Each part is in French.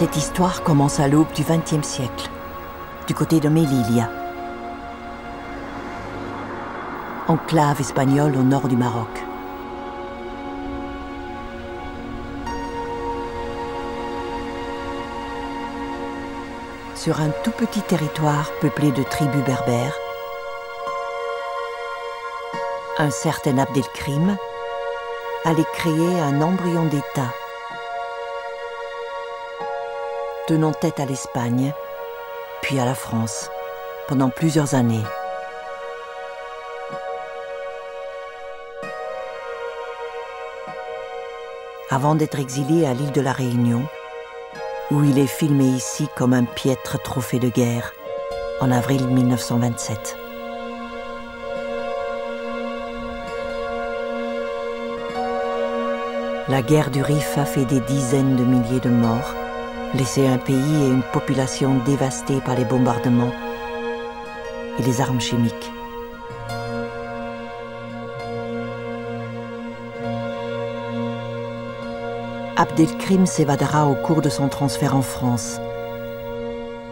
Cette histoire commence à l'aube du XXe siècle, du côté de Melilla, enclave espagnole au nord du Maroc. Sur un tout petit territoire peuplé de tribus berbères, un certain Abdelkrim allait créer un embryon d'État, tenant tête à l'Espagne, puis à la France, pendant plusieurs années. Avant d'être exilé à l'île de la Réunion, où il est filmé ici comme un piètre trophée de guerre, en avril 1927. La guerre du Rif a fait des dizaines de milliers de morts, laissé un pays et une population dévastés par les bombardements et les armes chimiques. Abdelkrim s'évadera au cours de son transfert en France,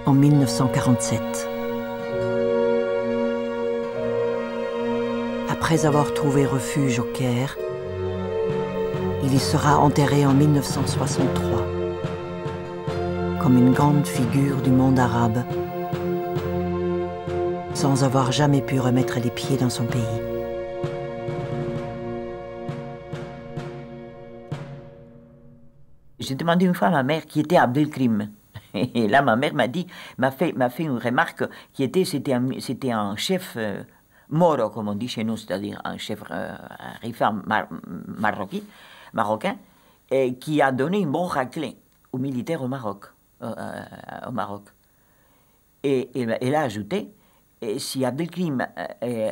en 1947. Après avoir trouvé refuge au Caire, il y sera enterré en 1963, comme une grande figure du monde arabe, sans avoir jamais pu remettre les pieds dans son pays. J'ai demandé une fois à ma mère qui était Abdelkrim. Et là, ma mère m'a fait une remarque qui était, c'était un chef moro, comme on dit chez nous, c'est-à-dire un chef rifa marocain, et qui a donné une bonne raclée aux militaires au Maroc. Et elle a ajouté, si Abdelkrim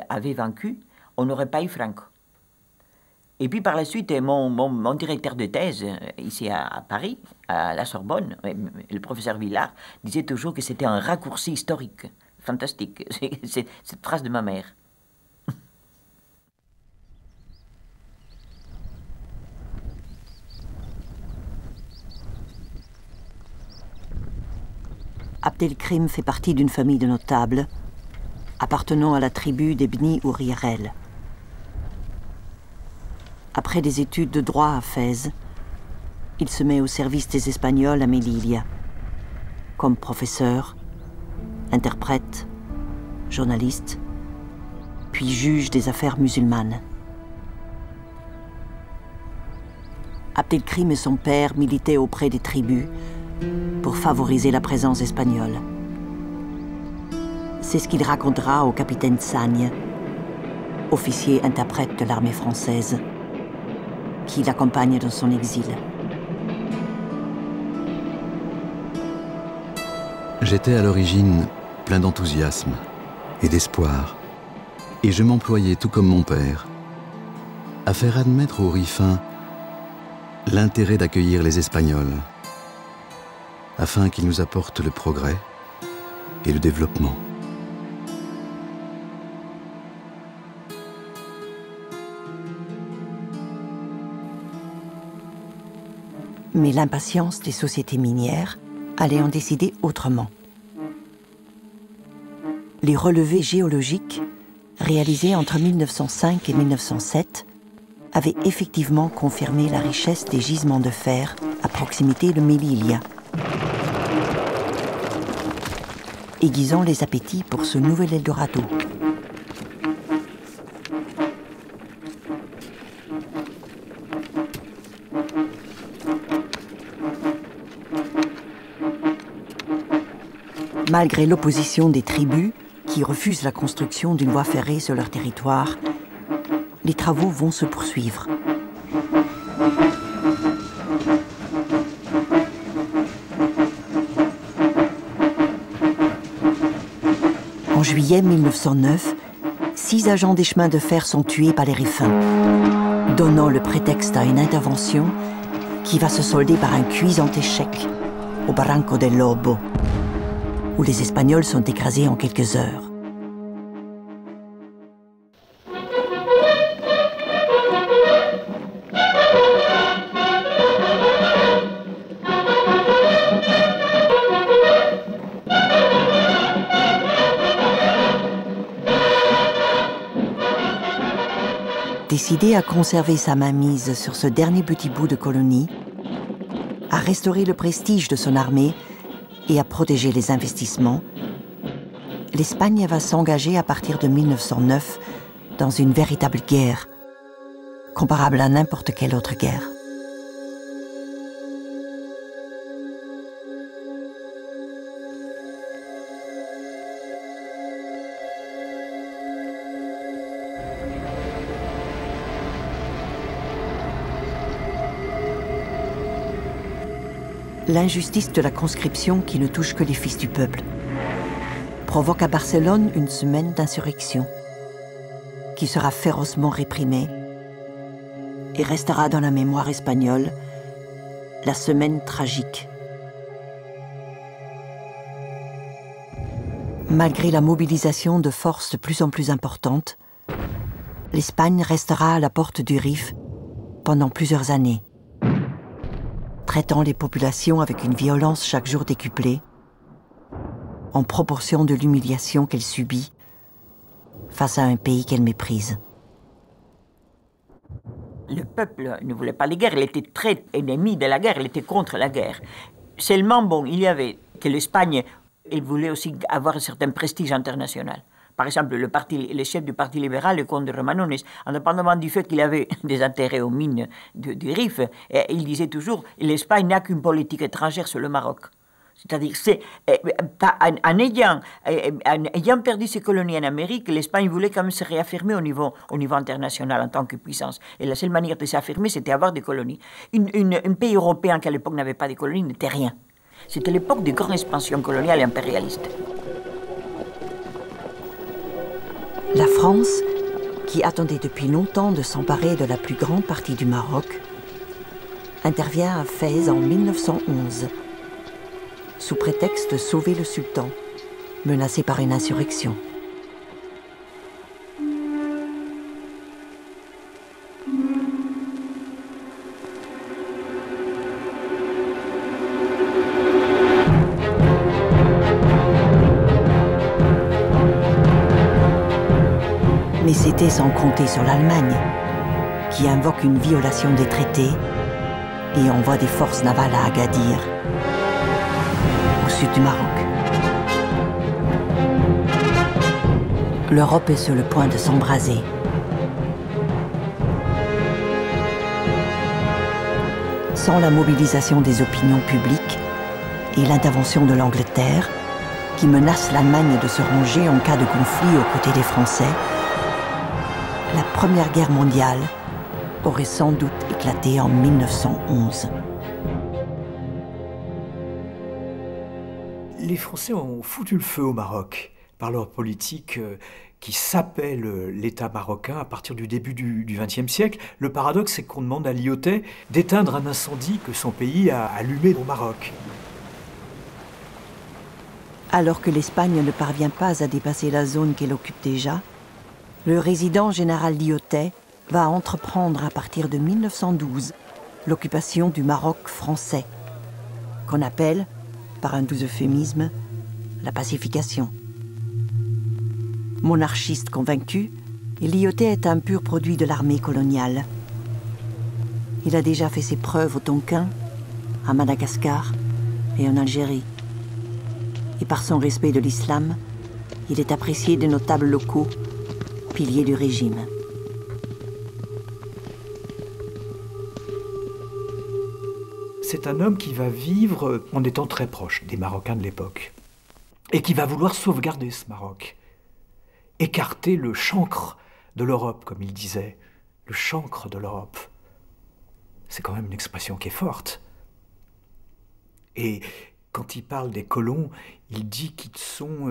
avait vaincu, on n'aurait pas eu Franco. Et puis par la suite, mon directeur de thèse, ici à Paris, à la Sorbonne, le professeur Villard, disait toujours que c'était un raccourci historique. Fantastique. C'est cette phrase de ma mère. Abdelkrim fait partie d'une famille de notables appartenant à la tribu des Bni Ouriarel. Après des études de droit à Fès, il se met au service des Espagnols à Melilla, comme professeur, interprète, journaliste, puis juge des affaires musulmanes. Abdelkrim et son père militaient auprès des tribus pour favoriser la présence espagnole. C'est ce qu'il racontera au capitaine Sagne, officier interprète de l'armée française, qui l'accompagne dans son exil. J'étais à l'origine plein d'enthousiasme et d'espoir, et je m'employais, tout comme mon père, à faire admettre aux Rifains l'intérêt d'accueillir les Espagnols, afin qu'ils nous apportent le progrès et le développement. Mais l'impatience des sociétés minières allait en décider autrement. Les relevés géologiques, réalisés entre 1905 et 1907, avaient effectivement confirmé la richesse des gisements de fer à proximité de Melilla, aiguisant les appétits pour ce nouvel Eldorado. Malgré l'opposition des tribus qui refusent la construction d'une voie ferrée sur leur territoire, les travaux vont se poursuivre. En juillet 1909, 6 agents des chemins de fer sont tués par les Rifains, donnant le prétexte à une intervention qui va se solder par un cuisant échec au Barranco del Lobo, où les Espagnols sont écrasés en quelques heures. décidé à conserver sa mainmise sur ce dernier petit bout de colonie, à restaurer le prestige de son armée et à protéger les investissements, l'Espagne va s'engager à partir de 1909 dans une véritable guerre, comparable à n'importe quelle autre guerre. L'injustice de la conscription qui ne touche que les fils du peuple provoque à Barcelone une semaine d'insurrection qui sera férocement réprimée et restera dans la mémoire espagnole la semaine tragique. Malgré la mobilisation de forces de plus en plus importantes, l'Espagne restera à la porte du Rif pendant plusieurs années, traitant les populations avec une violence chaque jour décuplée, en proportion de l'humiliation qu'elle subit face à un pays qu'elle méprise. Le peuple ne voulait pas de guerre, il était très ennemi de la guerre, il était contre la guerre. Seulement, bon, il y avait que l'Espagne, elle voulait aussi avoir un certain prestige international. Par exemple, le chef du Parti libéral, le comte de Romanones, indépendamment du fait qu'il avait des intérêts aux mines du Rif, il disait toujours « l'Espagne n'a qu'une politique étrangère sur le Maroc ». C'est-à-dire, en ayant perdu ses colonies en Amérique, l'Espagne voulait quand même se réaffirmer au niveau international en tant que puissance. Et la seule manière de s'affirmer, c'était avoir des colonies. Un pays européen qui à l'époque n'avait pas de colonies n'était rien. C'était l'époque des grandes expansions coloniales et impérialistes. La France, qui attendait depuis longtemps de s'emparer de la plus grande partie du Maroc, intervient à Fès en 1911, sous prétexte de sauver le sultan, menacé par une insurrection. Mais c'était sans compter sur l'Allemagne, qui invoque une violation des traités et envoie des forces navales à Agadir, au sud du Maroc. L'Europe est sur le point de s'embraser. Sans la mobilisation des opinions publiques et l'intervention de l'Angleterre, qui menace l'Allemagne de se ranger en cas de conflit aux côtés des Français, la Première Guerre mondiale aurait sans doute éclaté en 1911. Les Français ont foutu le feu au Maroc par leur politique qui s'appelle l'État marocain à partir du début du XXe siècle. Le paradoxe, c'est qu'on demande à Lyautey d'éteindre un incendie que son pays a allumé au Maroc. Alors que l'Espagne ne parvient pas à dépasser la zone qu'elle occupe déjà, le résident général Lyautey va entreprendre à partir de 1912 l'occupation du Maroc français, qu'on appelle, par un doux euphémisme, la pacification. Monarchiste convaincu, Lyautey est un pur produit de l'armée coloniale. Il a déjà fait ses preuves au Tonkin, à Madagascar et en Algérie. Et par son respect de l'islam, il est apprécié des notables locaux, piliers du régime. C'est un homme qui va vivre en étant très proche des Marocains de l'époque et qui va vouloir sauvegarder ce Maroc, écarter le chancre de l'Europe, comme il disait, le chancre de l'Europe. C'est quand même une expression qui est forte. Et quand il parle des colons, il dit qu'ils sont...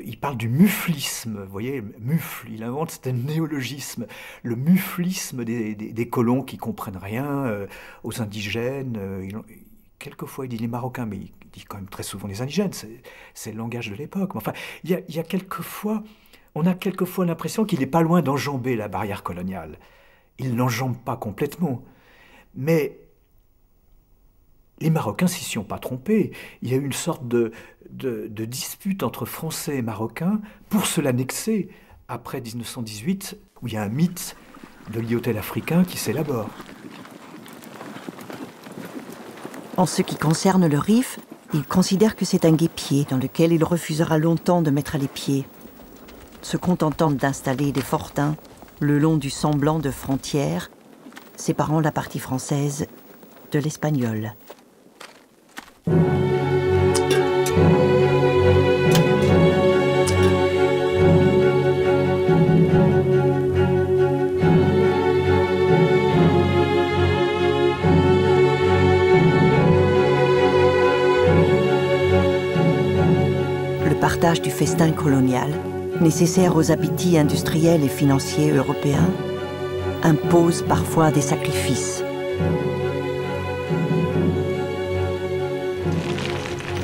il parle du muflisme, vous voyez, mufle, il invente ce néologisme, le muflisme des colons qui ne comprennent rien aux indigènes. Quelquefois, il dit les Marocains, mais il dit quand même très souvent les indigènes, c'est le langage de l'époque. Enfin, il y a quelquefois... On a quelquefois l'impression qu'il n'est pas loin d'enjamber la barrière coloniale. Il ne l'enjambe pas complètement. Mais les Marocains s'y sont pas trompés. Il y a eu une sorte de dispute entre Français et Marocains pour se l'annexer après 1918, où il y a un mythe de l'hôtel africain qui s'élabore. En ce qui concerne le Rif, il considère que c'est un guêpier dans lequel il refusera longtemps de mettre les pieds, se contentant d'installer des fortins le long du semblant de frontière séparant la partie française de l'espagnole. Le partage du festin colonial, nécessaire aux appétits industriels et financiers européens, impose parfois des sacrifices.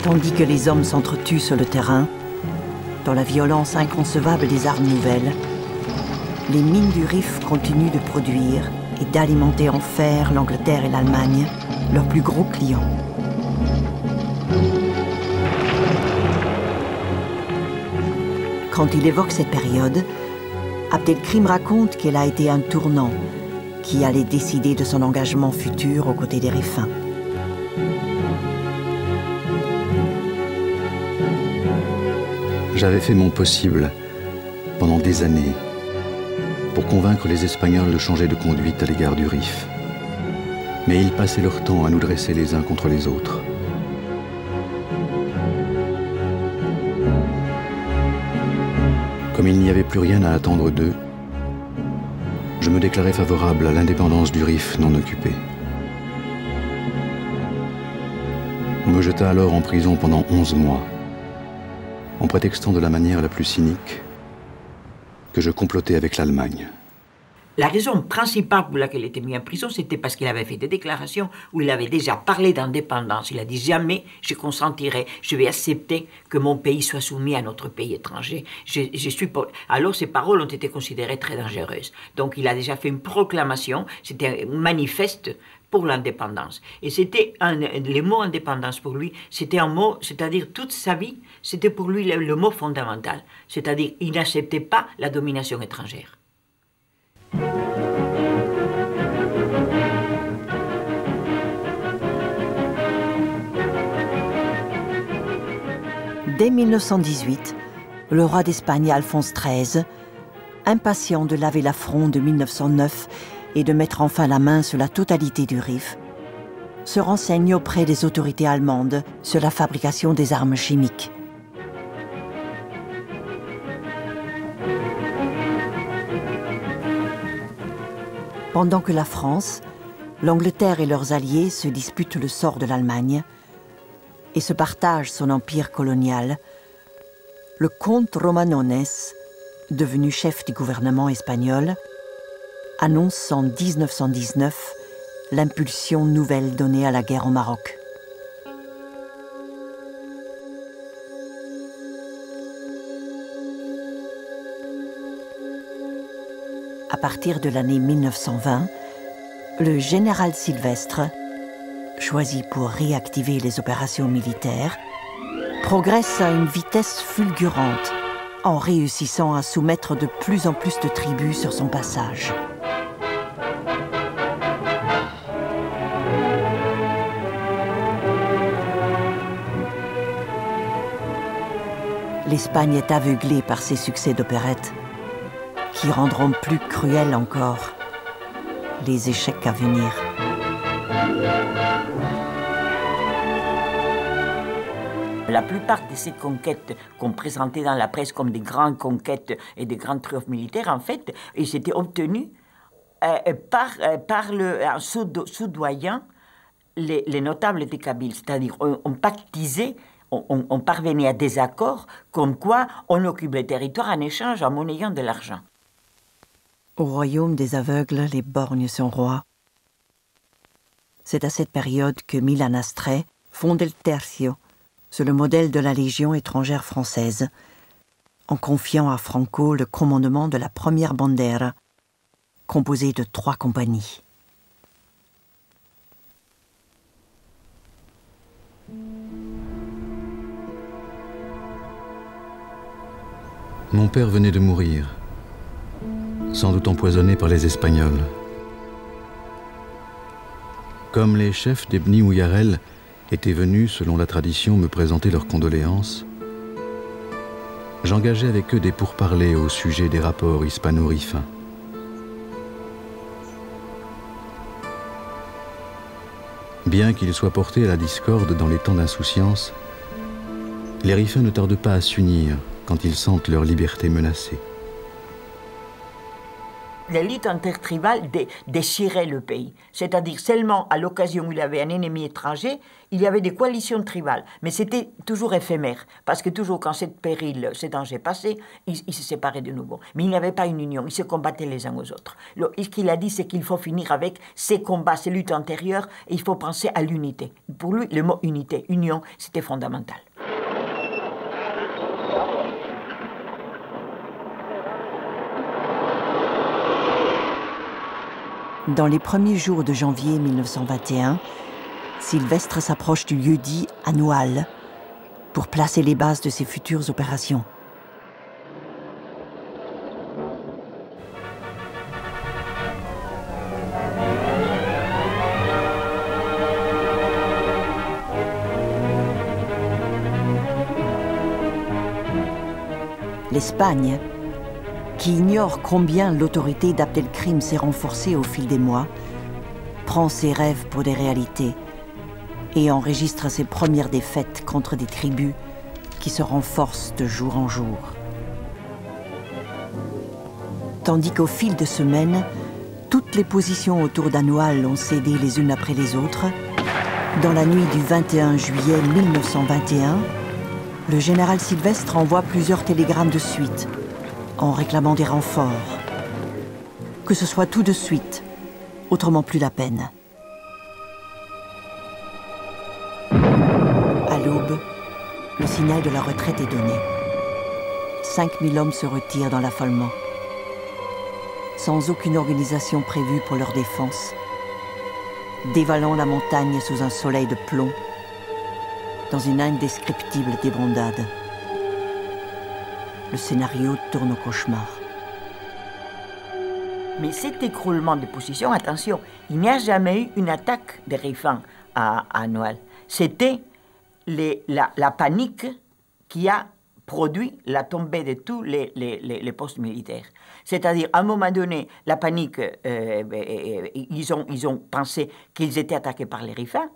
Tandis que les hommes s'entretuent sur le terrain, dans la violence inconcevable des armes nouvelles, les mines du Rif continuent de produire et d'alimenter en fer l'Angleterre et l'Allemagne, leurs plus gros clients. Quand il évoque cette période, Abdelkrim raconte qu'elle a été un tournant qui allait décider de son engagement futur aux côtés des Rifains. J'avais fait mon possible pendant des années pour convaincre les Espagnols de changer de conduite à l'égard du Rif. Mais ils passaient leur temps à nous dresser les uns contre les autres. Comme il n'y avait plus rien à attendre d'eux, je me déclarais favorable à l'indépendance du Rif non occupé. On me jeta alors en prison pendant 11 mois, en prétextant de la manière la plus cynique que je complotais avec l'Allemagne. La raison principale pour laquelle il était mis en prison, c'était parce qu'il avait fait des déclarations où il avait déjà parlé d'indépendance. Il a dit « Jamais je consentirai, je vais accepter que mon pays soit soumis à un autre pays étranger. » Alors ces paroles ont été considérées très dangereuses. Donc il a déjà fait une proclamation, c'était un manifeste pour l'indépendance. Et c'était les mots indépendance pour lui, c'était un mot, c'est-à-dire toute sa vie, c'était pour lui le mot fondamental. C'est-à-dire il n'acceptait pas la domination étrangère. Dès 1918, le roi d'Espagne Alphonse XIII, impatient de laver l'affront de 1909 et de mettre enfin la main sur la totalité du Rif, se renseigne auprès des autorités allemandes sur la fabrication des armes chimiques. Pendant que la France, l'Angleterre et leurs alliés se disputent le sort de l'Allemagne et se partagent son empire colonial, le comte Romanones, devenu chef du gouvernement espagnol, annonce en 1919 l'impulsion nouvelle donnée à la guerre au Maroc. À partir de l'année 1920, le général Sylvestre, choisi pour réactiver les opérations militaires, progresse à une vitesse fulgurante en réussissant à soumettre de plus en plus de tribus sur son passage. L'Espagne est aveuglée par ses succès d'opérette, qui rendront plus cruels encore les échecs à venir. La plupart de ces conquêtes qu'on présentait dans la presse comme des grandes conquêtes et des grands triomphes militaires, en fait, ils étaient obtenus par le soudoyant les notables des Kabyles. C'est-à-dire, on pactisait, on parvenait à des accords comme quoi on occupe les territoires en échange en monnayant de l'argent. Au royaume des aveugles, les borgnes sont rois. C'est à cette période que Milan Astrée fonde el Tercio, sur le modèle de la Légion étrangère française, en confiant à Franco le commandement de la première Bandera, composée de 3 compagnies. Mon père venait de mourir. sans doute empoisonnés par les Espagnols. Comme les chefs des Bni Mouyarel étaient venus, selon la tradition, me présenter leurs condoléances, j'engageai avec eux des pourparlers au sujet des rapports hispano-rifains. Bien qu'ils soient portés à la discorde dans les temps d'insouciance, les Rifains ne tardent pas à s'unir quand ils sentent leur liberté menacée. La lutte intertribale déchirait le pays. C'est-à-dire seulement à l'occasion où il y avait un ennemi étranger, il y avait des coalitions tribales. Mais c'était toujours éphémère, parce que toujours quand ce péril, ce danger passait, ils se séparaient de nouveau. Mais il n'y avait pas une union, ils se combattaient les uns aux autres. Ce qu'il a dit, c'est qu'il faut finir avec ces combats, ces luttes antérieures, et il faut penser à l'unité. Pour lui, le mot unité, union, c'était fondamental. Dans les premiers jours de janvier 1921, Sylvestre s'approche du lieu-dit Anoual pour placer les bases de ses futures opérations. L'Espagne, qui ignore combien l'autorité d'Abdelkrim s'est renforcée au fil des mois, prend ses rêves pour des réalités et enregistre ses premières défaites contre des tribus qui se renforcent de jour en jour. Tandis qu'au fil de semaines, toutes les positions autour d'Anoual ont cédé les unes après les autres, dans la nuit du 21 juillet 1921, le général Sylvestre envoie plusieurs télégrammes de suite, en réclamant des renforts. Que ce soit tout de suite, autrement plus la peine. À l'aube, le signal de la retraite est donné. 5000 hommes se retirent dans l'affolement, sans aucune organisation prévue pour leur défense, dévalant la montagne sous un soleil de plomb, dans une indescriptible débandade. Le scénario tourne au cauchemar. Mais cet écroulement de position, attention, il n'y a jamais eu une attaque des Rifains à Anoual. C'était la panique qui a produit la tombée de tous les postes militaires. C'est-à-dire, à un moment donné, la panique, ils ont pensé qu'ils étaient attaqués par les Rifains.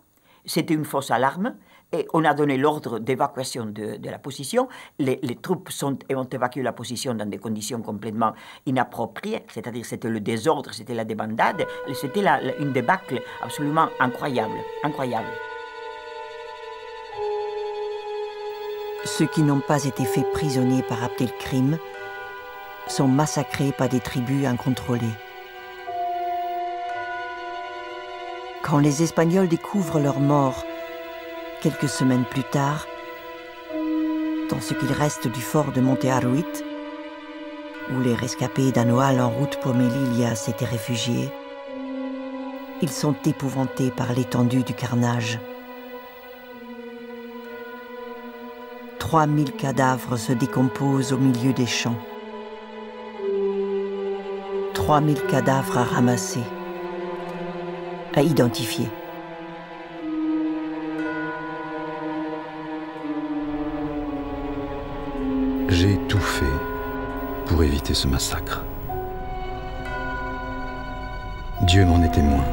C'était une fausse alarme. Et on a donné l'ordre d'évacuation de la position. Les troupes ont évacué la position dans des conditions complètement inappropriées, c'est-à-dire c'était le désordre, c'était la débandade, c'était une débâcle absolument incroyable. Ceux qui n'ont pas été faits prisonniers par Abdelkrim sont massacrés par des tribus incontrôlées. Quand les Espagnols découvrent leur mort quelques semaines plus tard, dans ce qu'il reste du fort de Monte Aruit, où les rescapés d'Anoual en route pour Melilla s'étaient réfugiés, ils sont épouvantés par l'étendue du carnage. 3000 cadavres se décomposent au milieu des champs. 3000 cadavres à ramasser, à identifier. J'ai tout fait pour éviter ce massacre. Dieu m'en est témoin.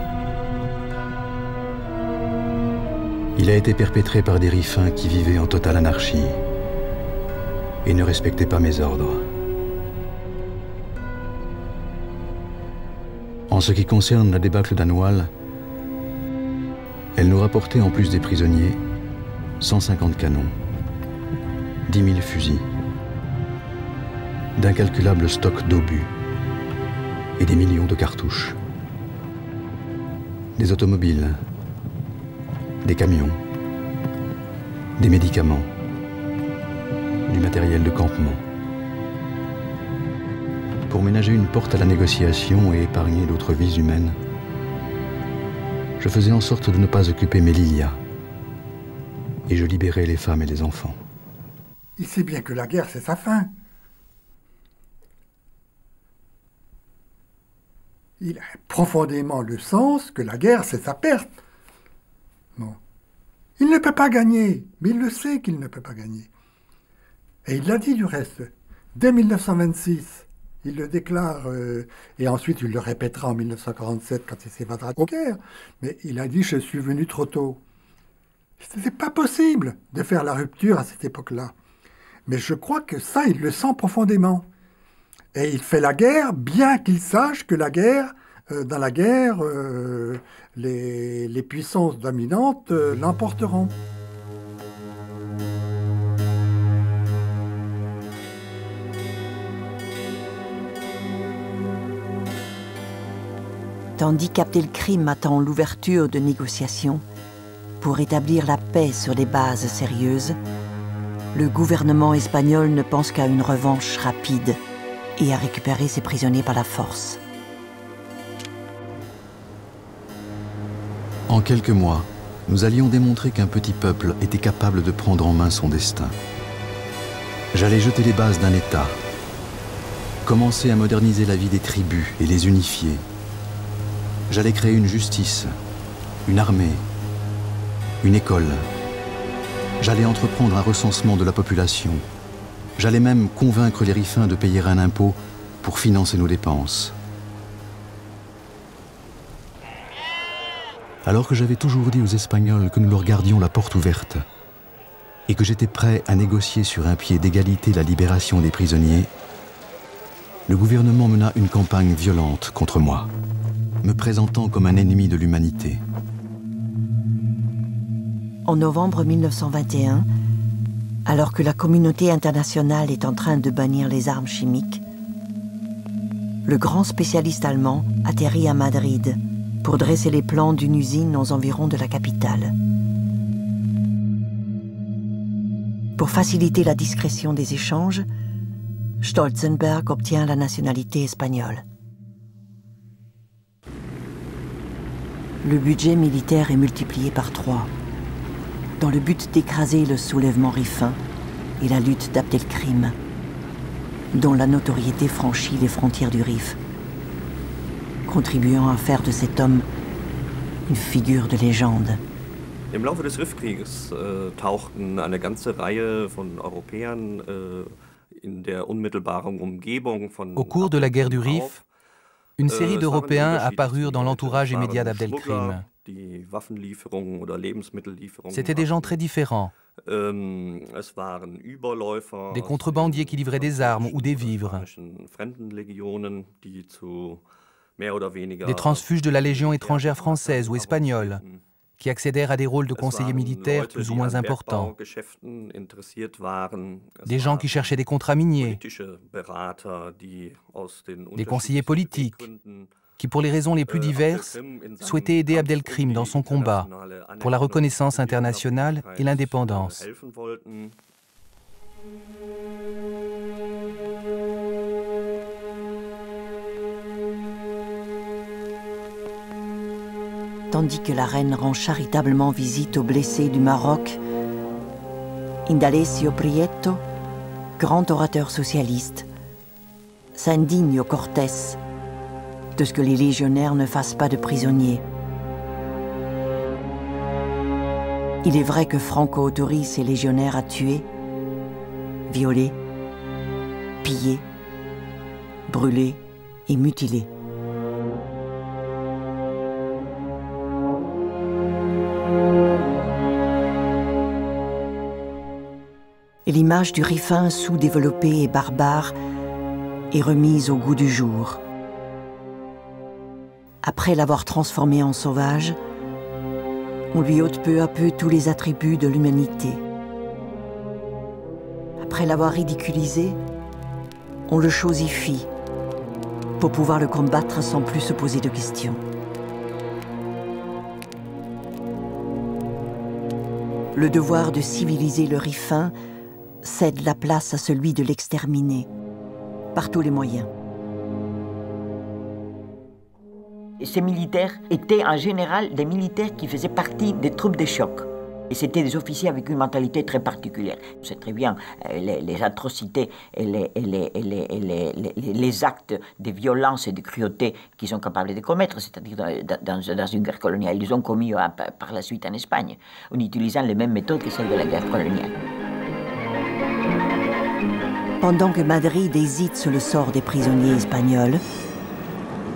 Il a été perpétré par des Rifains qui vivaient en totale anarchie et ne respectaient pas mes ordres. En ce qui concerne la débâcle d'Anoual, elle nous rapportait en plus des prisonniers 150 canons, 10 000 fusils, d'incalculables stocks d'obus et des millions de cartouches, des automobiles, des camions, des médicaments, du matériel de campement. Pour ménager une porte à la négociation et épargner d'autres vies humaines, je faisais en sorte de ne pas occuper Melilla et je libérais les femmes et les enfants. Il sait bien que la guerre, c'est sa fin. il a profondément le sens que la guerre, c'est sa perte. Bon. Il ne peut pas gagner, mais il le sait qu'il ne peut pas gagner. Et il l'a dit du reste. Dès 1926, il le déclare, et ensuite il le répétera en 1947 quand il s'évadera au Caire, mais il a dit « je suis venu trop tôt ». Ce n'était pas possible de faire la rupture à cette époque-là. Mais je crois que ça, il le sent profondément. Et il fait la guerre, bien qu'il sache que la guerre, dans la guerre, les puissances dominantes l'emporteront. Tandis qu'Abdelkrim attend l'ouverture de négociations pour établir la paix sur des bases sérieuses, le gouvernement espagnol ne pense qu'à une revanche rapide et à récupérer ses prisonniers par la force. En quelques mois, nous allions démontrer qu'un petit peuple était capable de prendre en main son destin. J'allais jeter les bases d'un État, commencer à moderniser la vie des tribus et les unifier. J'allais créer une justice, une armée, une école. J'allais entreprendre un recensement de la population. J'allais même convaincre les Rifins de payer un impôt pour financer nos dépenses. Alors que j'avais toujours dit aux Espagnols que nous leur gardions la porte ouverte et que j'étais prêt à négocier sur un pied d'égalité la libération des prisonniers, le gouvernement mena une campagne violente contre moi, me présentant comme un ennemi de l'humanité. En novembre 1921, alors que la communauté internationale est en train de bannir les armes chimiques, le grand spécialiste allemand atterrit à Madrid pour dresser les plans d'une usine aux environs de la capitale. Pour faciliter la discrétion des échanges, Stolzenberg obtient la nationalité espagnole. Le budget militaire est multiplié par 3, dans le but d'écraser le soulèvement rifin et la lutte d'Abdelkrim, dont la notoriété franchit les frontières du Rif, contribuant à faire de cet homme une figure de légende. Im Laufe des Rifkrieges tauchten eine ganze Reihe von Europäern in der unmittelbaren Umgebung von. Au cours de la guerre du Rif, une série d'Européens apparurent dans l'entourage immédiat d'Abdelkrim. C'étaient des gens très différents. Des contrebandiers qui livraient des armes ou des vivres. Des transfuges de la Légion étrangère française ou espagnole, qui accédèrent à des rôles de conseillers militaires plus ou moins importants. Des gens qui cherchaient des contrats miniers. Des conseillers politiques, qui pour les raisons les plus diverses, souhaitaient aider Abdelkrim dans son combat pour la reconnaissance internationale et l'indépendance. Tandis que la reine rend charitablement visite aux blessés du Maroc, Indalecio Prieto, grand orateur socialiste, s'indigne au Cortés de ce que les légionnaires ne fassent pas de prisonniers. Il est vrai que Franco autorise ses légionnaires à tuer, violer, piller, brûler et mutiler. Et l'image du rifin sous-développé et barbare est remise au goût du jour. Après l'avoir transformé en sauvage, on lui ôte peu à peu tous les attributs de l'humanité. Après l'avoir ridiculisé, on le chosifie pour pouvoir le combattre sans plus se poser de questions. Le devoir de civiliser le rifin cède la place à celui de l'exterminer, par tous les moyens. Ces militaires étaient en général des militaires qui faisaient partie des troupes de choc. Et c'était des officiers avec une mentalité très particulière. C'est très bien les atrocités et les actes de violence et de cruauté qu'ils sont capables de commettre, c'est-à-dire dans une guerre coloniale. Ils ont commis par la suite en Espagne, en utilisant les mêmes méthodes que celles de la guerre coloniale. Pendant que Madrid hésite sur le sort des prisonniers espagnols,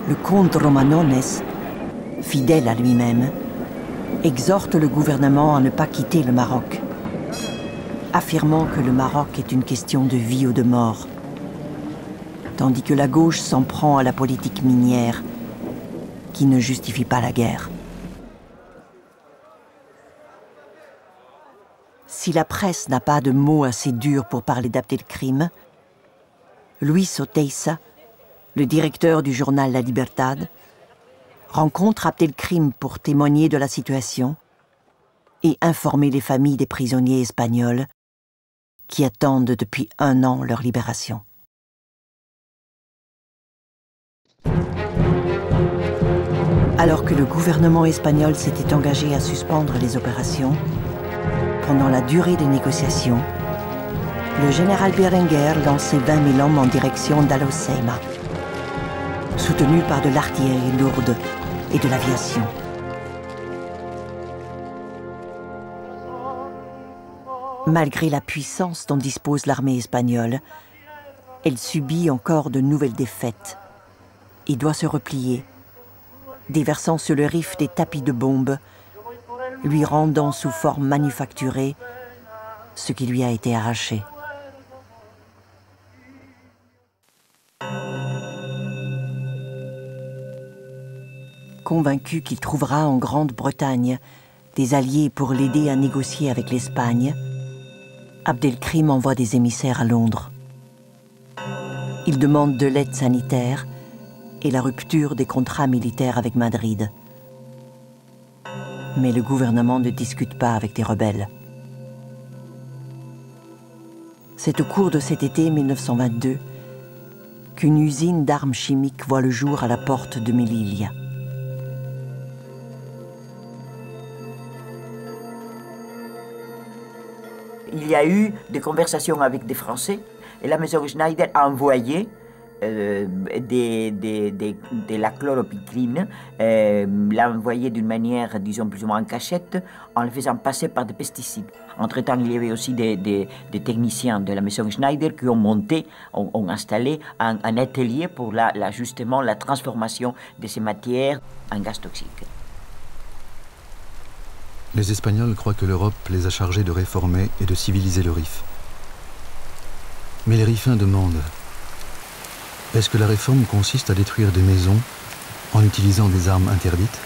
le comte Romanones, fidèle à lui-même, exhorte le gouvernement à ne pas quitter le Maroc, affirmant que le Maroc est une question de vie ou de mort, tandis que la gauche s'en prend à la politique minière qui ne justifie pas la guerre. Si la presse n'a pas de mots assez durs pour parler d'Abdelkrim, Luis Oteiza, le directeur du journal La Libertad, rencontre Abdelkrim pour témoigner de la situation et informer les familles des prisonniers espagnols qui attendent depuis 1 an leur libération. Alors que le gouvernement espagnol s'était engagé à suspendre les opérations, pendant la durée des négociations, le général Berenguer lançait 20 000 hommes en direction d'Al-Hoceima, soutenu par de l'artillerie lourde et de l'aviation. Malgré la puissance dont dispose l'armée espagnole, elle subit encore de nouvelles défaites et doit se replier, déversant sur le Rif des tapis de bombes, lui rendant sous forme manufacturée ce qui lui a été arraché. Convaincu qu'il trouvera en Grande-Bretagne des alliés pour l'aider à négocier avec l'Espagne, Abdelkrim envoie des émissaires à Londres. Il demande de l'aide sanitaire et la rupture des contrats militaires avec Madrid. Mais le gouvernement ne discute pas avec des rebelles. C'est au cours de cet été 1922 qu'une usine d'armes chimiques voit le jour à la porte de Melilla. Il y a eu des conversations avec des Français et la maison Schneider a envoyé de la chloropicline, l'a envoyé d'une manière, disons, plus ou moins en cachette, en le faisant passer par des pesticides. Entre-temps, il y avait aussi des techniciens de la maison Schneider qui ont monté, ont installé un atelier pour justement la transformation de ces matières en gaz toxiques. Les Espagnols croient que l'Europe les a chargés de réformer et de civiliser le Rif. Mais les Rifains demandent: est-ce que la réforme consiste à détruire des maisons en utilisant des armes interdites?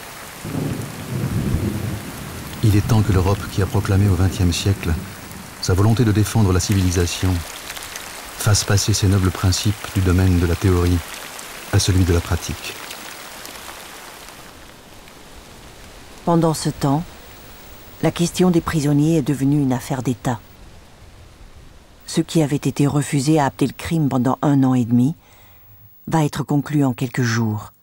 Il est temps que l'Europe, qui a proclamé au XXe siècle sa volonté de défendre la civilisation, fasse passer ses nobles principes du domaine de la théorie à celui de la pratique. Pendant ce temps, la question des prisonniers est devenue une affaire d'État. Ce qui avait été refusé à Abdelkrim pendant 1 an et demi va être conclu en quelques jours.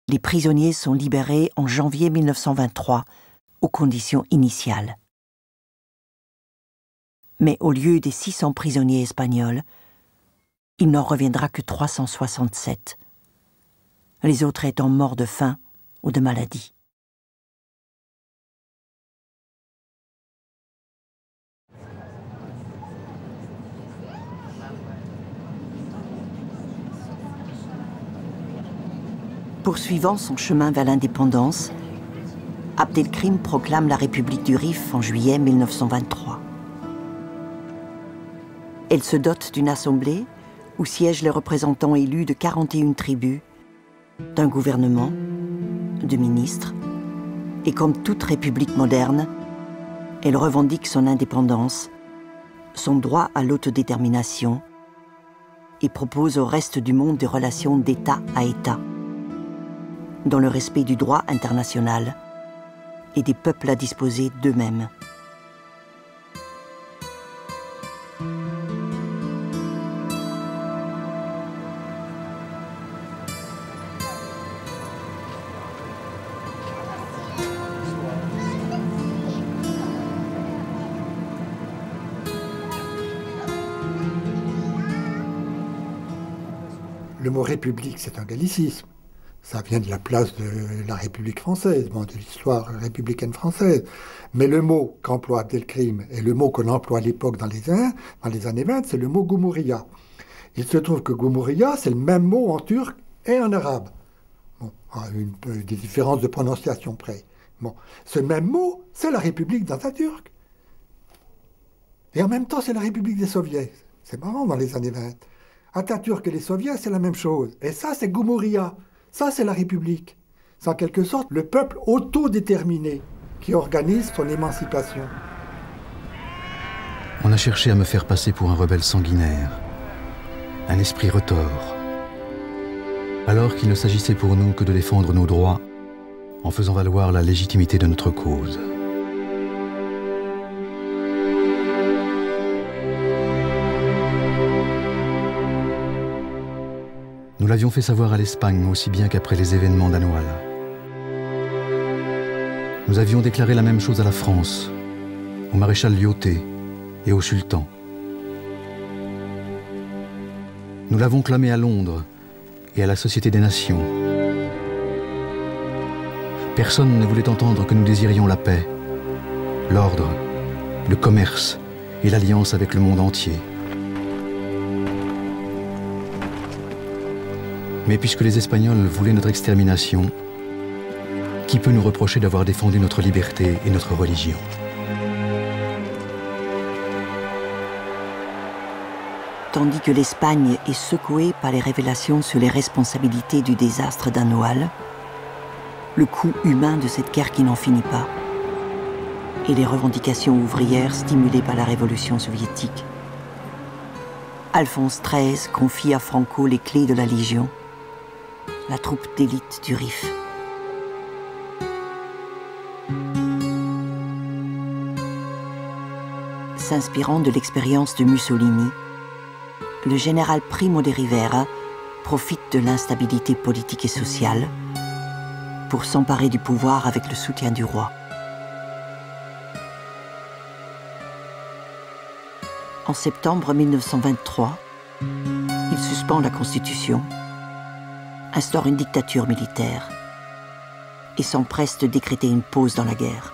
Les prisonniers sont libérés en janvier 1923, aux conditions initiales. Mais au lieu des 600 prisonniers espagnols, il n'en reviendra que 367, les autres étant morts de faim ou de maladie. Poursuivant son chemin vers l'indépendance, Abdelkrim proclame la République du Rif en juillet 1923. Elle se dote d'une assemblée où siègent les représentants élus de 41 tribus, d'un gouvernement, de ministres, et comme toute république moderne, elle revendique son indépendance, son droit à l'autodétermination, et propose au reste du monde des relations d'État à État, dans le respect du droit international et des peuples à disposer d'eux-mêmes. Le mot république, c'est un gallicisme. Ça vient de la place de la République française, bon, de l'histoire républicaine française. Mais le mot qu'emploie Abdelkrim et le mot qu'on emploie à l'époque dans les années 20, c'est le mot Gumuriya. Il se trouve que Gumuriya, c'est le même mot en turc et en arabe. Bon, des différences de prononciation près. Bon, ce même mot, c'est la République d'Atatürk. Et en même temps, c'est la République des Soviets. C'est marrant dans les années 20. Atatürk et les Soviets, c'est la même chose. Et ça, c'est Gumuriya. Ça, c'est la République. C'est en quelque sorte le peuple autodéterminé qui organise son émancipation. On a cherché à me faire passer pour un rebelle sanguinaire, un esprit retors, alors qu'il ne s'agissait pour nous que de défendre nos droits en faisant valoir la légitimité de notre cause. Nous l'avions fait savoir à l'Espagne aussi bien qu'après les événements d'Anoual. Nous avions déclaré la même chose à la France, au maréchal Lyautey et au sultan. Nous l'avons clamé à Londres et à la Société des Nations. Personne ne voulait entendre que nous désirions la paix, l'ordre, le commerce et l'alliance avec le monde entier. Mais puisque les Espagnols voulaient notre extermination, qui peut nous reprocher d'avoir défendu notre liberté et notre religion? Tandis que l'Espagne est secouée par les révélations sur les responsabilités du désastre d'Anoual, le coût humain de cette guerre qui n'en finit pas, et les revendications ouvrières stimulées par la révolution soviétique, Alphonse XIII confie à Franco les clés de la Légion, la troupe d'élite du Rif. S'inspirant de l'expérience de Mussolini, le général Primo de Rivera profite de l'instabilité politique et sociale pour s'emparer du pouvoir avec le soutien du roi. En septembre 1923, il suspend la Constitution, instaure une dictature militaire et s'empresse de décréter une pause dans la guerre.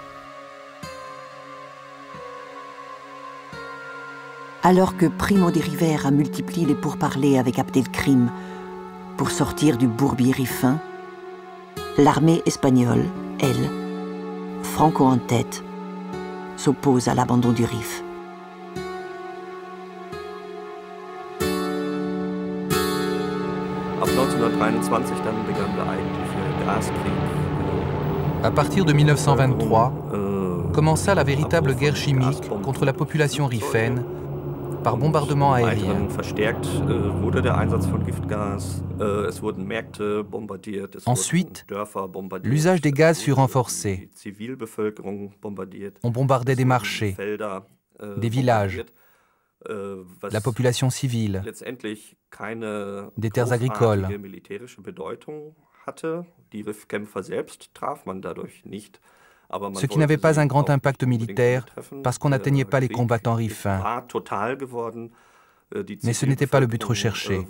Alors que Primo de Rivera multiplie les pourparlers avec Abdelkrim pour sortir du bourbier rifin, l'armée espagnole, elle, Franco en tête, s'oppose à l'abandon du Rif. À partir de 1923, commença la véritable guerre chimique contre la population rifaine par bombardement aérien. Ensuite, l'usage des gaz fut renforcé. On bombardait des marchés, des villages, la population civile, des terres agricoles. Ce qui n'avait pas un grand impact militaire parce qu'on n'atteignait pas les combattants rifins. Mais ce n'était pas le but recherché.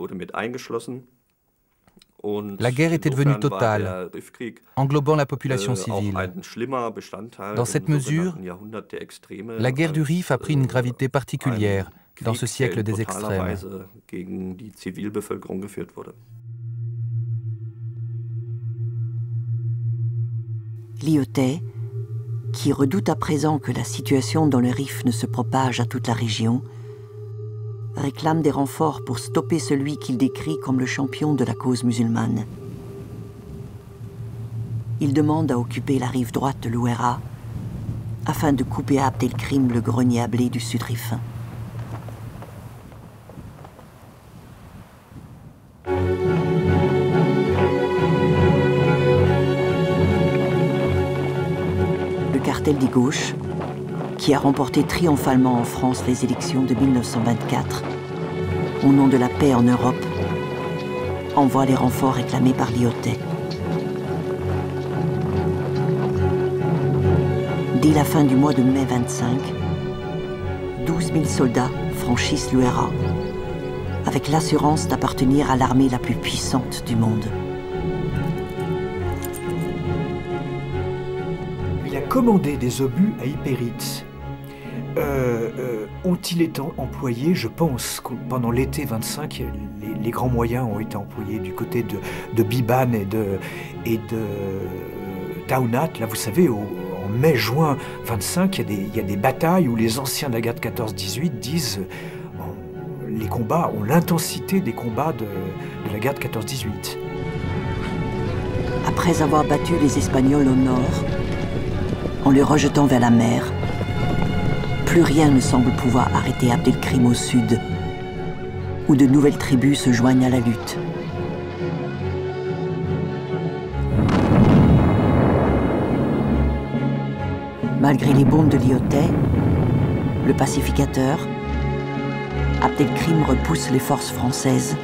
La guerre était devenue totale, englobant la population civile. Dans cette mesure, la guerre du Rif a pris une gravité particulière dans ce siècle des extrêmes. Lyautey, qui redoute à présent que la situation dans le Rif ne se propage à toute la région, réclame des renforts pour stopper celui qu'il décrit comme le champion de la cause musulmane. Il demande à occuper la rive droite de l'Ouéra afin de couper à Abdelkrim le grenier à blé du sud rifin. Le cartel des gauches, qui a remporté triomphalement en France les élections de 1924, au nom de la paix en Europe, envoie les renforts réclamés par Lyautey. Dès la fin du mois de mai 25, 12 000 soldats franchissent l'Ouéra, avec l'assurance d'appartenir à l'armée la plus puissante du monde. Il a commandé des obus à Hypérite. Ont-ils été employés? Je pense que pendant l'été 25, les grands moyens ont été employés du côté de Biban et de Taounat. Là, vous savez, en mai-juin 25, il y a des batailles où les anciens de la guerre de 14-18 disent les combats ont l'intensité des combats de la guerre de 14-18. Après avoir battu les Espagnols au nord, en les rejetant vers la mer, plus rien ne semble pouvoir arrêter Abdelkrim au sud, où de nouvelles tribus se joignent à la lutte. Malgré les bombes de Lyautey, le pacificateur, Abdelkrim repousse les forces françaises,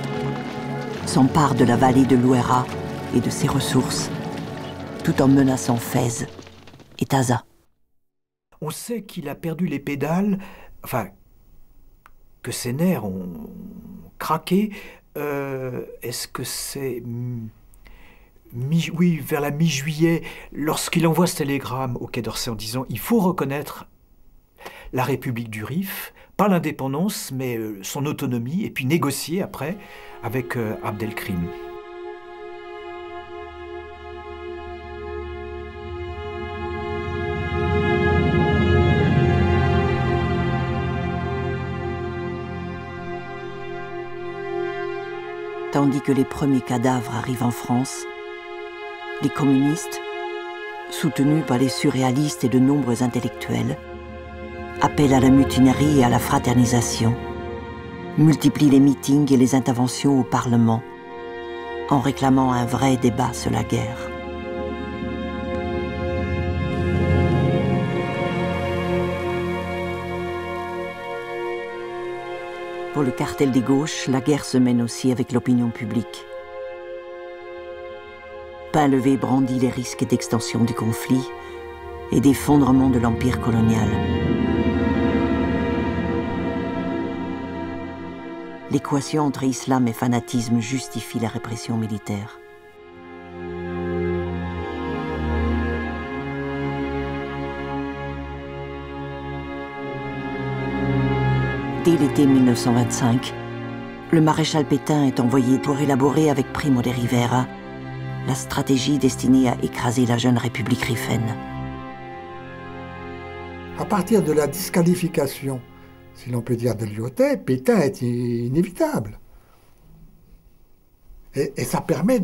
s'empare de la vallée de l'Ouéra et de ses ressources, tout en menaçant Fès et Taza. On sait qu'il a perdu les pédales, enfin, que ses nerfs ont craqué. Est-ce que c'est... Oui, vers la mi-juillet, lorsqu'il envoie ce télégramme au Quai d'Orsay en disant « Il faut reconnaître la République du Rif, pas l'indépendance, mais son autonomie, et puis négocier après avec Abdelkrim ». Tandis que les premiers cadavres arrivent en France, les communistes, soutenus par les surréalistes et de nombreux intellectuels, appellent à la mutinerie et à la fraternisation, multiplient les meetings et les interventions au Parlement, en réclamant un vrai débat sur la guerre. Pour le cartel des gauches, la guerre se mène aussi avec l'opinion publique. Painlevé brandit les risques d'extension du conflit et d'effondrement de l'empire colonial. L'équation entre islam et fanatisme justifie la répression militaire. Dès l'été 1925, le maréchal Pétain est envoyé pour élaborer avec Primo de Rivera la stratégie destinée à écraser la jeune République riffaine. À partir de la disqualification, si l'on peut dire, de Lyautey, Pétain est inévitable. Et ça permet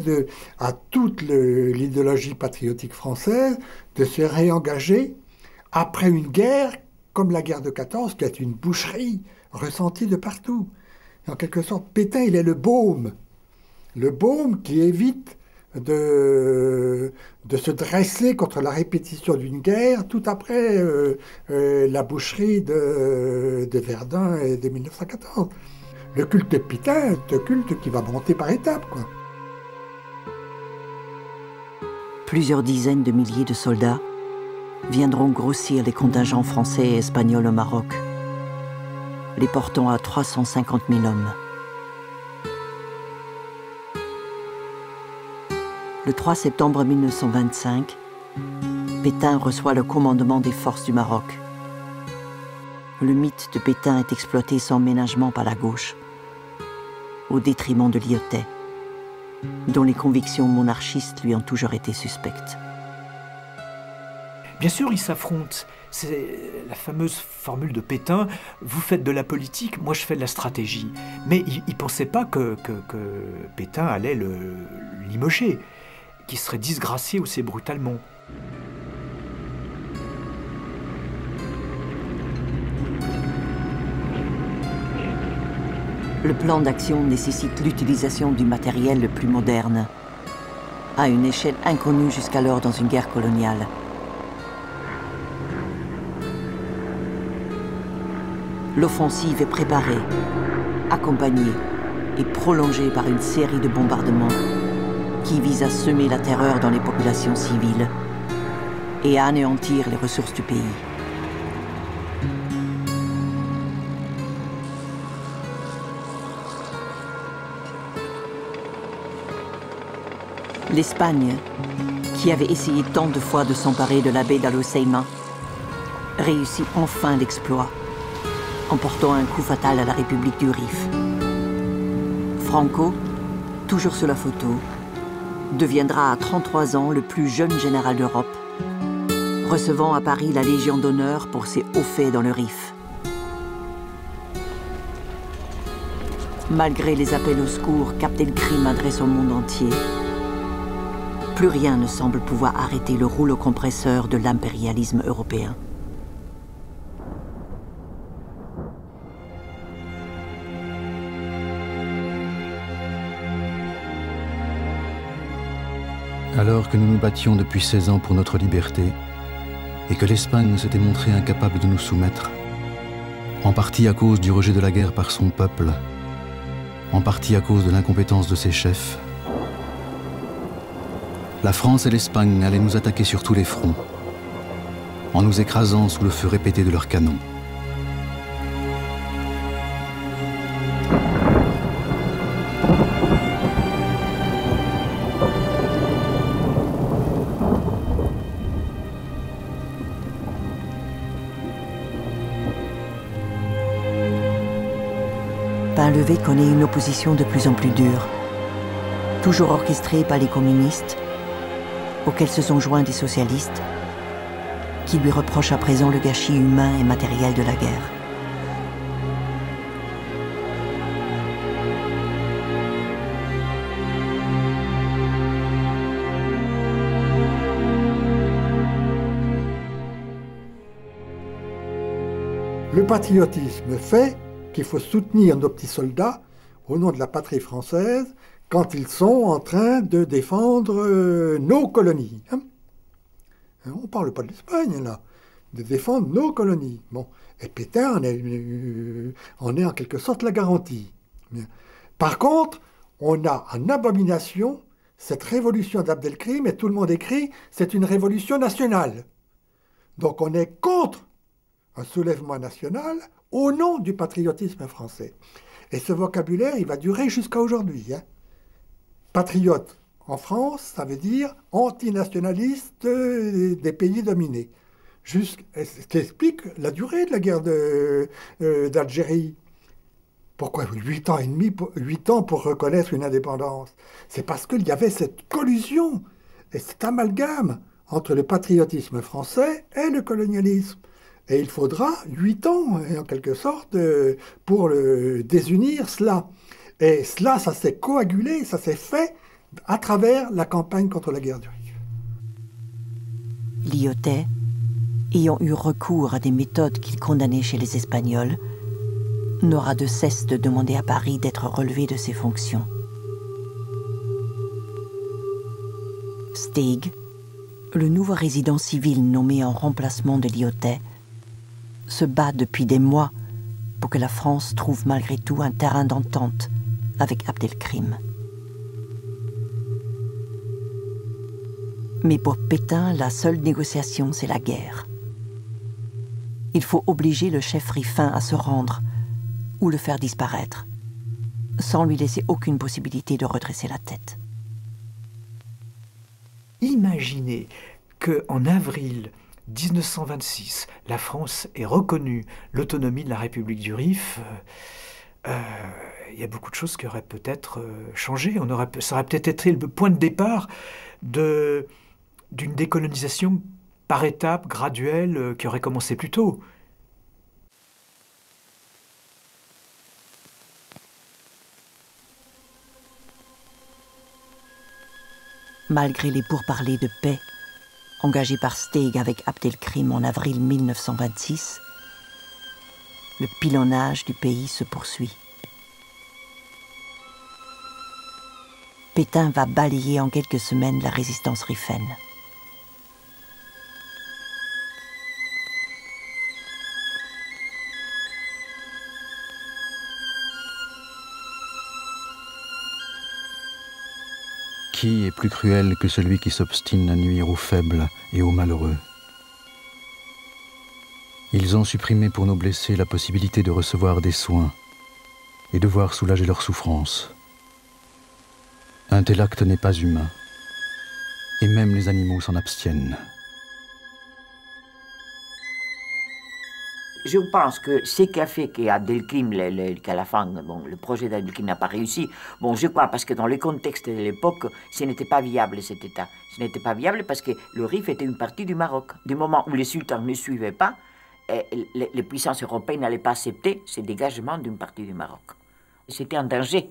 à toute l'idéologie patriotique française de se réengager après une guerre comme la guerre de 14, qui est une boucherie ressentie de partout. Et en quelque sorte, Pétain, il est le baume qui évite de se dresser contre la répétition d'une guerre tout après la boucherie de Verdun et de 1914. Le culte de Pétain est un culte qui va monter par étapes, quoi. Plusieurs dizaines de milliers de soldats viendront grossir les contingents français et espagnols au Maroc, les portant à 350 000 hommes. Le 3 septembre 1925, Pétain reçoit le commandement des forces du Maroc. Le mythe de Pétain est exploité sans ménagement par la gauche, au détriment de Lyautey, dont les convictions monarchistes lui ont toujours été suspectes. Bien sûr, ils s'affrontent. C'est la fameuse formule de Pétain, vous faites de la politique, moi je fais de la stratégie. Mais il ne pensait pas que Pétain allait le limoger, qu'il serait disgracié aussi brutalement. Le plan d'action nécessite l'utilisation du matériel le plus moderne, à une échelle inconnue jusqu'alors dans une guerre coloniale. L'offensive est préparée, accompagnée et prolongée par une série de bombardements qui visent à semer la terreur dans les populations civiles et à anéantir les ressources du pays. L'Espagne, qui avait essayé tant de fois de s'emparer de la baie d'Aloceima, réussit enfin l'exploit, en portant un coup fatal à la République du Rif. Franco, toujours sur la photo, deviendra à 33 ans le plus jeune général d'Europe, recevant à Paris la Légion d'honneur pour ses hauts faits dans le Rif. Malgré les appels au secours qu'Abdelkrim adresse au monde entier, plus rien ne semble pouvoir arrêter le rouleau compresseur de l'impérialisme européen. Alors que nous nous battions depuis 16 ans pour notre liberté, et que l'Espagne s'était montrée incapable de nous soumettre, en partie à cause du rejet de la guerre par son peuple, en partie à cause de l'incompétence de ses chefs, la France et l'Espagne allaient nous attaquer sur tous les fronts, en nous écrasant sous le feu répété de leurs canons. Painlevé connaît une opposition de plus en plus dure, toujours orchestrée par les communistes, auxquels se sont joints des socialistes, qui lui reprochent à présent le gâchis humain et matériel de la guerre. Le patriotisme fait qu'il faut soutenir nos petits soldats au nom de la patrie française quand ils sont en train de défendre nos colonies. Hein? On ne parle pas de l'Espagne, là, de défendre nos colonies. Bon. Et Pétain en est en quelque sorte la garantie. Par contre, on a en abomination cette révolution d'Abdelkrim, et tout le monde écrit, c'est une révolution nationale. Donc on est contre un soulèvement national au nom du patriotisme français. Et ce vocabulaire, il va durer jusqu'à aujourd'hui. Hein. Patriote en France, ça veut dire antinationaliste des pays dominés. Ce qui explique la durée de la guerre d'Algérie. Pourquoi 8 ans et demi, 8 ans pour reconnaître une indépendance? C'est parce qu'il y avait cette collusion et cet amalgame entre le patriotisme français et le colonialisme. Et il faudra 8 ans, en quelque sorte, pour désunir cela. Et cela, ça s'est coagulé, ça s'est fait à travers la campagne contre la guerre du Rif. Lyautey, ayant eu recours à des méthodes qu'il condamnait chez les Espagnols, n'aura de cesse de demander à Paris d'être relevé de ses fonctions. Steig, le nouveau résident civil nommé en remplacement de Lyautey, se bat depuis des mois pour que la France trouve malgré tout un terrain d'entente avec Abdelkrim. Mais pour Pétain, la seule négociation, c'est la guerre. Il faut obliger le chef rifin à se rendre ou le faire disparaître, sans lui laisser aucune possibilité de redresser la tête. Imaginez qu'en avril 1926, la France ait reconnu l'autonomie de la République du Rif. Il y a beaucoup de choses qui auraient peut-être changé. Ça aurait peut-être été le point de départ d'une décolonisation par étapes, graduelle, qui aurait commencé plus tôt. Malgré les pourparlers de paix engagé par Steig avec Abdelkrim en avril 1926, le pilonnage du pays se poursuit. Pétain va balayer en quelques semaines la résistance rifaine. Qui est plus cruel que celui qui s'obstine à nuire aux faibles et aux malheureux? Ils ont supprimé pour nos blessés la possibilité de recevoir des soins et de voir soulager leurs souffrances. Un tel acte n'est pas humain. Et même les animaux s'en abstiennent. Je pense que ce qui a fait qu'Abdelkrim, qu'à la fin, bon, le projet d'Abdelkrim n'a pas réussi, bon, je crois parce que dans le contexte de l'époque, ce n'était pas viable cet État. Ce n'était pas viable parce que le Rif était une partie du Maroc. Du moment où les sultans ne suivaient pas, les puissances européennes n'allaient pas accepter ce dégagement d'une partie du Maroc. C'était un danger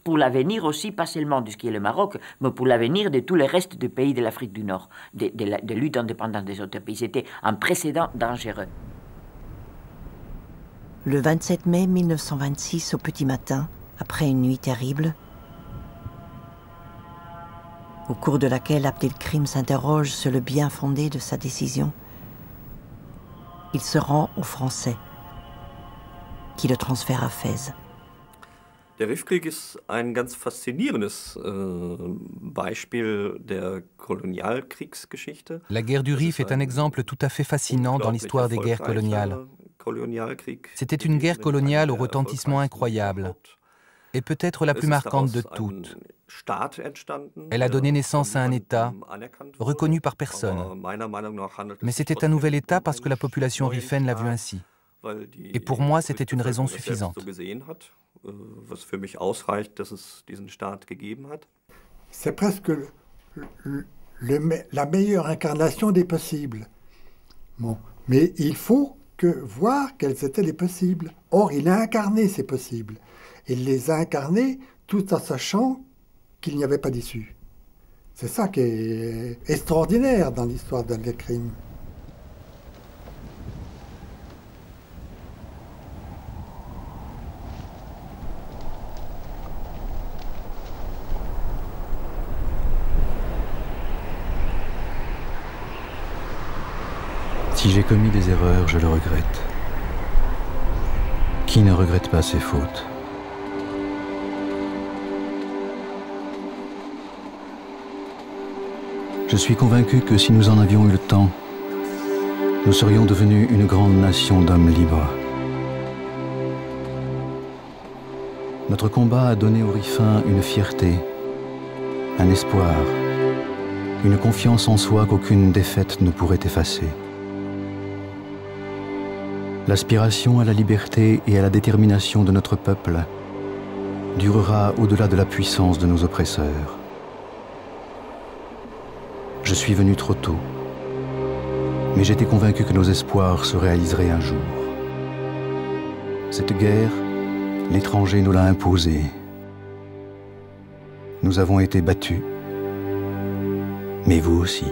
pour l'avenir aussi, pas seulement de ce qui est le Maroc, mais pour l'avenir de tous les restes des pays de l'Afrique du Nord, de lutte indépendante des autres pays. C'était un précédent dangereux. Le 27 mai 1926, au petit matin, après une nuit terrible, au cours de laquelle Abdelkrim s'interroge sur le bien fondé de sa décision, il se rend aux Français, qui le transfèrent à Fès. Der Rifkrieg ist ein ganz faszinierendes Beispiel der Kolonialkriegsgeschichte. La guerre du Rif est un exemple tout à fait fascinant dans l'histoire des guerres coloniales. C'était une guerre coloniale au retentissement incroyable, et peut-être la plus marquante de toutes. Elle a donné naissance à un État reconnu par personne. Mais c'était un nouvel État parce que la population rifaine l'a vu ainsi. Et pour moi, c'était une raison suffisante. C'est presque la meilleure incarnation des possibles. Bon. Mais il faut voir quels étaient les possibles. Or, il a incarné ces possibles. Il les a incarnés tout en sachant qu'il n'y avait pas d'issue. C'est ça qui est extraordinaire dans l'histoire d'Abdelkrim. Si j'ai commis des erreurs, je le regrette. Qui ne regrette pas ses fautes? Je suis convaincu que si nous en avions eu le temps, nous serions devenus une grande nation d'hommes libres. Notre combat a donné aux Rifins une fierté, un espoir, une confiance en soi qu'aucune défaite ne pourrait effacer. L'aspiration à la liberté et à la détermination de notre peuple durera au-delà de la puissance de nos oppresseurs. Je suis venu trop tôt, mais j'étais convaincu que nos espoirs se réaliseraient un jour. Cette guerre, l'étranger nous l'a imposée. Nous avons été battus, mais vous aussi.